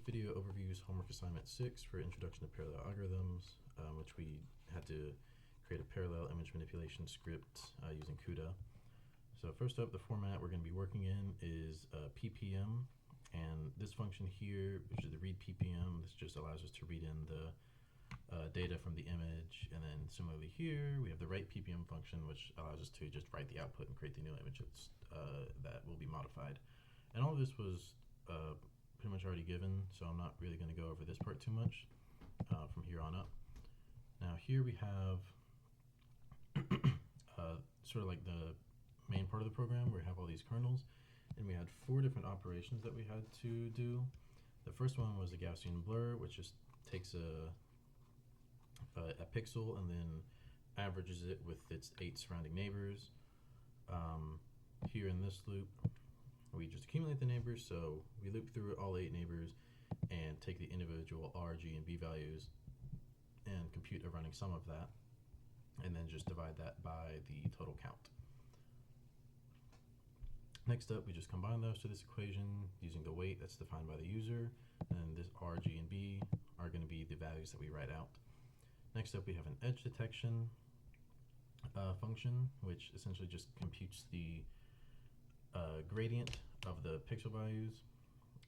video overview is homework assignment 6 for Introduction to Parallel Algorithms, which we had to create a parallel image manipulation script using CUDA. So first up, the format we're going to be working in is ppm, and this function here, which is the read ppm, this just allows us to read in the data from the image. And then similarly here, we have the write ppm function, which allows us to just write the output and create the new image that will be modified. And all of this was pretty much already given, so I'm not really going to go over this part too much from here on up. Now here we have sort of like the main part of the program where we have all these kernels, and we had 4 different operations that we had to do. The first one was a Gaussian blur, which just takes a pixel and then averages it with its 8 surrounding neighbors. Here in this loop, we just accumulate the neighbors, so we loop through all 8 neighbors and take the individual R, G, and B values and compute a running sum of that, and then just divide that by the total count. Next up, we just combine those to this equation using the weight that's defined by the user, and this R, G, and B are going to be the values that we write out. Next up, we have an edge detection function, which essentially just computes the gradient of the pixel values,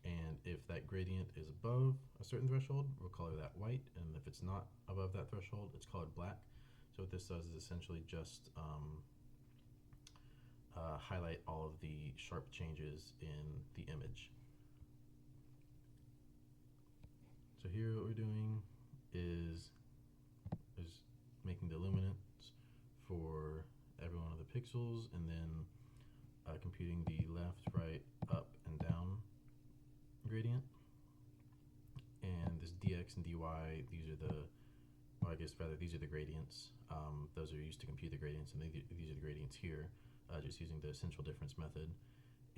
and if that gradient is above a certain threshold, we'll color that white, and if it's not above that threshold, it's colored black. So what this does is essentially just highlight all of the sharp changes in the image. So here what we're doing is making the luminance for every one of the pixels, and then computing the left, right, up, and down gradient. And this dx and dy, these are the, well, I guess rather these are the gradients. Those are used to compute the gradients, and these are the gradients here, just using the essential difference method.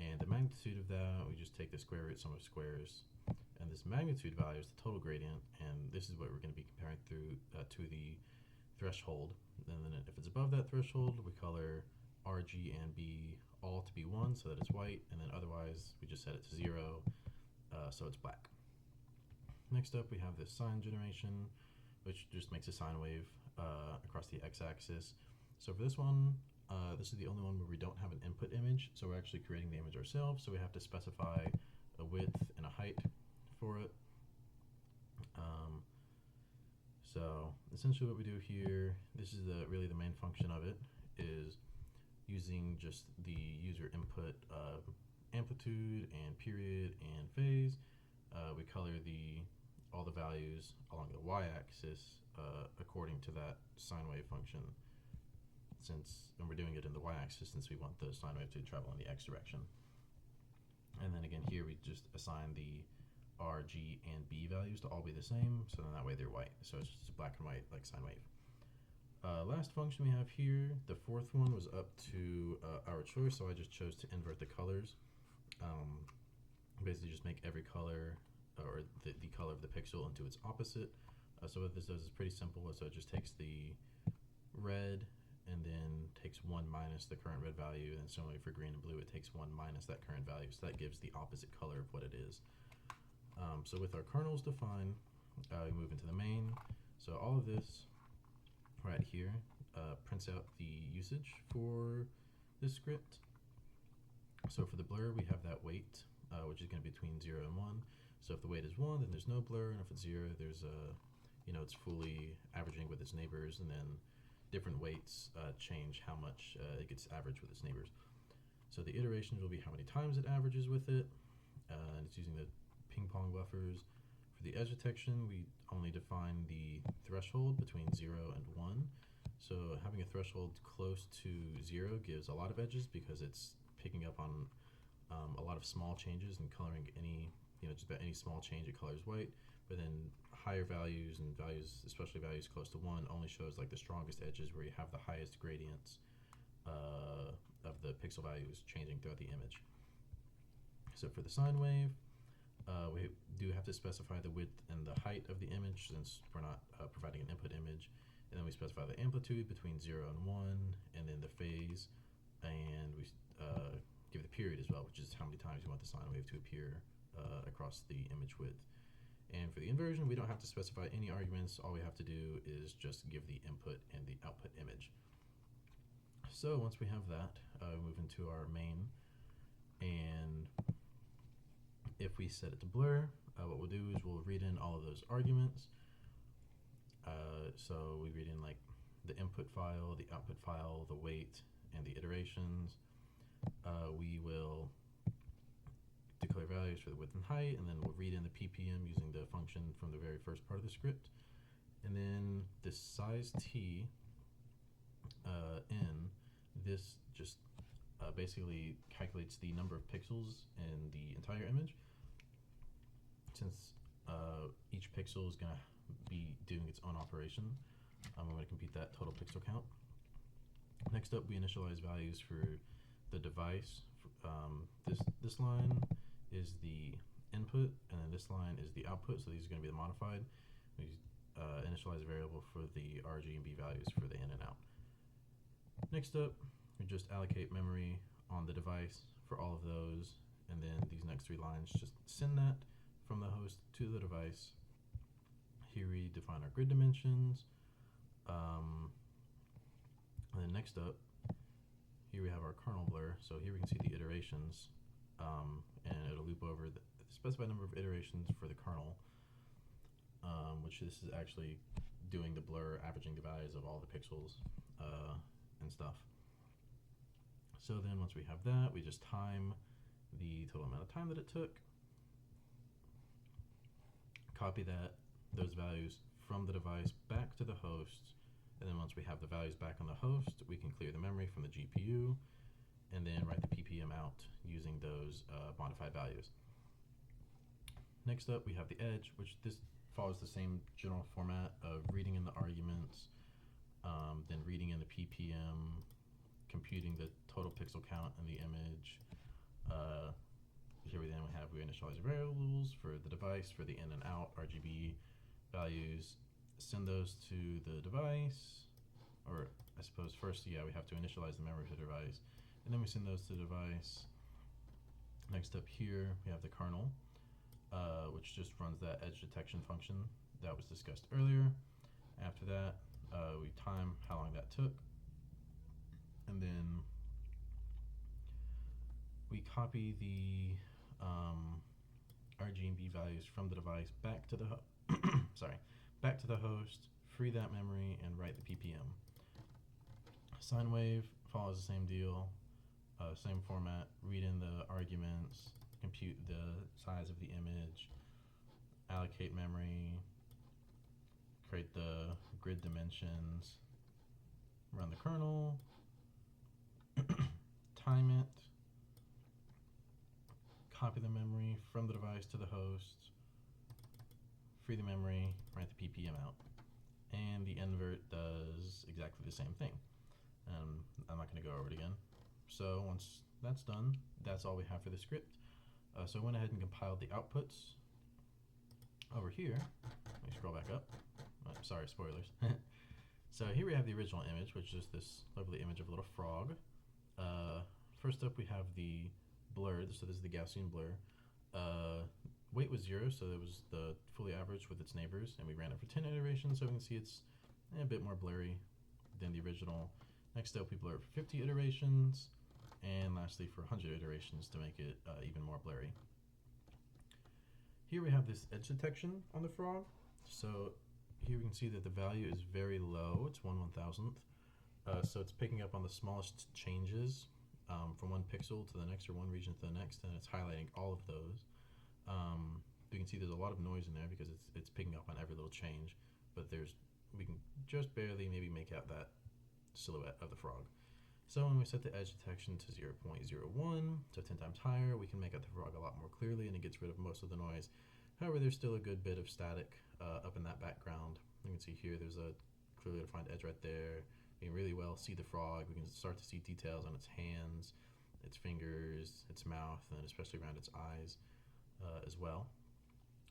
And the magnitude of that, we just take the square root sum of squares. And this magnitude value is the total gradient, and this is what we're going to be comparing through to the threshold. And then if it's above that threshold, we color R, G, and B all to be 1 so that it's white, and then otherwise we just set it to 0 so it's black. Next up, we have this sine generation, which just makes a sine wave across the x-axis. So for this one, this is the only one where we don't have an input image, so we're actually creating the image ourselves, so we have to specify a width and a height for it. So essentially what we do here, this is really the main function of it, is using just the user input amplitude and period and phase. We color all the values along the y-axis according to that sine wave function, and we're doing it in the y-axis since we want the sine wave to travel in the x direction. And then again here we just assign the R, G, and B values to all be the same, so then that way they're white. So it's just black and white like sine wave. Last function we have here, the 4th one was up to our choice, so I just chose to invert the colors. Basically just make every color, or the color of the pixel, into its opposite. So what this does is pretty simple, so it just takes the red and then takes 1 minus the current red value, and similarly for green and blue it takes 1 minus that current value, so that gives the opposite color of what it is. So with our kernels defined, we move into the main. So all of this right here prints out the usage for this script. So for the blur, we have that weight, which is going to be between 0 and 1. So if the weight is 1, then there's no blur, and if it's 0, there's it's fully averaging with its neighbors, and then different weights change how much it gets averaged with its neighbors. So the iterations will be how many times it averages with it, and it's using the ping pong buffers. For the edge detection, we only define the threshold between 0 and 1. So having a threshold close to 0 gives a lot of edges because it's picking up on a lot of small changes and coloring just about any small change it colors white. But then higher values and values, especially values close to 1, only shows like the strongest edges where you have the highest gradients of the pixel values changing throughout the image. So for the sine wave, we do have to specify the width and the height of the image since we're not providing an input image. And then we specify the amplitude between 0 and 1, and then the phase, and we give the period as well, which is how many times you want the sine wave to appear across the image width. And for the inversion, we don't have to specify any arguments. All we have to do is just give the input and the output image. So once we have that, we move into our main, and if we set it to blur, what we'll do is we'll read in all of those arguments. So we read in like the input file, the output file, the weight, and the iterations. We will declare values for the width and height, and then we'll read in the ppm using the function from the very first part of the script. And then this size t in, this just basically calculates the number of pixels in the entire image. Since each pixel is going to be doing its own operation, I'm going to compute that total pixel count. Next up, we initialize values for the device. This line is the input, and then this line is the output, so these are going to be the modified. We initialize a variable for the RG and B values for the in and out. Next up, we just allocate memory on the device for all of those, and then these next three lines just send that from the host to the device. Here we define our grid dimensions, and then next up, here we have our kernel blur. So here we can see the iterations, and it'll loop over the specified number of iterations for the kernel, which this is actually doing the blur, averaging the values of all the pixels and stuff. So then once we have that, we just time the total amount of time that it took, copy those values from the device back to the host, and then once we have the values back on the host, we can clear the memory from the GPU and then write the ppm out using those modified values. Next up, we have the edge, which this follows the same general format of reading in the arguments, then reading in the ppm, computing the total pixel count in the image. Here we initialize variables for the device for the in and out RGB values, send those to the device, or I suppose first, we have to initialize the memory for the device, and then we send those to the device. Next up here, we have the kernel, which just runs that edge detection function that was discussed earlier. After that, we time how long that took, and then we copy the RG and B values from the device back to the back to the host, free that memory, and write the ppm. Sine wave follows the same deal, same format. Read in the arguments, compute the size of the image, allocate memory, create the grid dimensions, run the kernel, time it, copy the memory from the device to the host, free the memory, write the ppm out. And the invert does exactly the same thing. I'm not going to go over it again. So once that's done, that's all we have for the script. So I went ahead and compiled the outputs. Over here, let me scroll back up. Oh, sorry, spoilers. So here we have the original image, which is this lovely image of a little frog. First up, we have the blur. So this is the Gaussian blur. Weight was 0, so it was the fully averaged with its neighbors, and we ran it for 10 iterations, so we can see it's a bit more blurry than the original. Next up, we blur it for 50 iterations, and lastly for 100 iterations to make it even more blurry. Here we have this edge detection on the frog. So here we can see that the value is very low. It's 1/1000th. So it's picking up on the smallest changes from one pixel to the next or one region to the next, and it's highlighting all of those. You can see there's a lot of noise in there because it's picking up on every little change, but we can just barely maybe make out that silhouette of the frog. So when we set the edge detection to 0.01, so 10 times higher, we can make out the frog a lot more clearly, and it gets rid of most of the noise. However, there's still a good bit of static up in that background. You can see here there's a clearly defined edge right there. We can really well see the frog. We can start to see details on its hands, its fingers, its mouth, and especially around its eyes as well.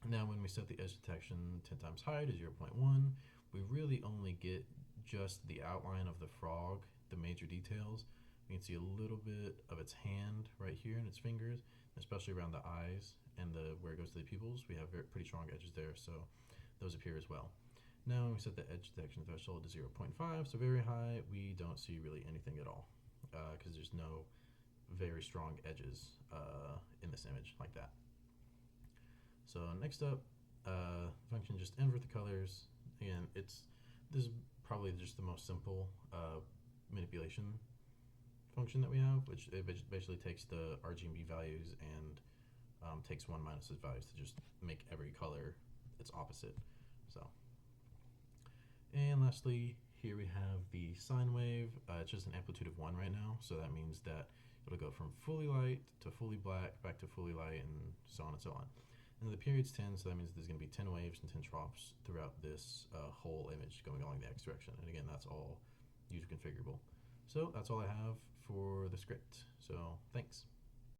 Now when we set the edge detection 10 times higher to 0.1, we really only get just the outline of the frog, the major details. We can see a little bit of its hand right here and its fingers. especially around the eyes and where it goes to the pupils. We have pretty strong edges there, so those appear as well. Now we set the edge detection threshold to 0.5, so very high. We don't see really anything at all because there's no very strong edges in this image like that. So next up, function just invert the colors. Again, this is probably just the most simple manipulation function that we have, which it basically takes the RGB values and takes 1 minus its values to just make every color its opposite. So, and lastly, here we have the sine wave. It's just an amplitude of 1 right now, so that means that it'll go from fully light to fully black, back to fully light, and so on and so on. And the period's 10, so that means there's going to be 10 waves and 10 troughs throughout this whole image going along the x direction. And again, that's all user configurable. So that's all I have for the script. So thanks.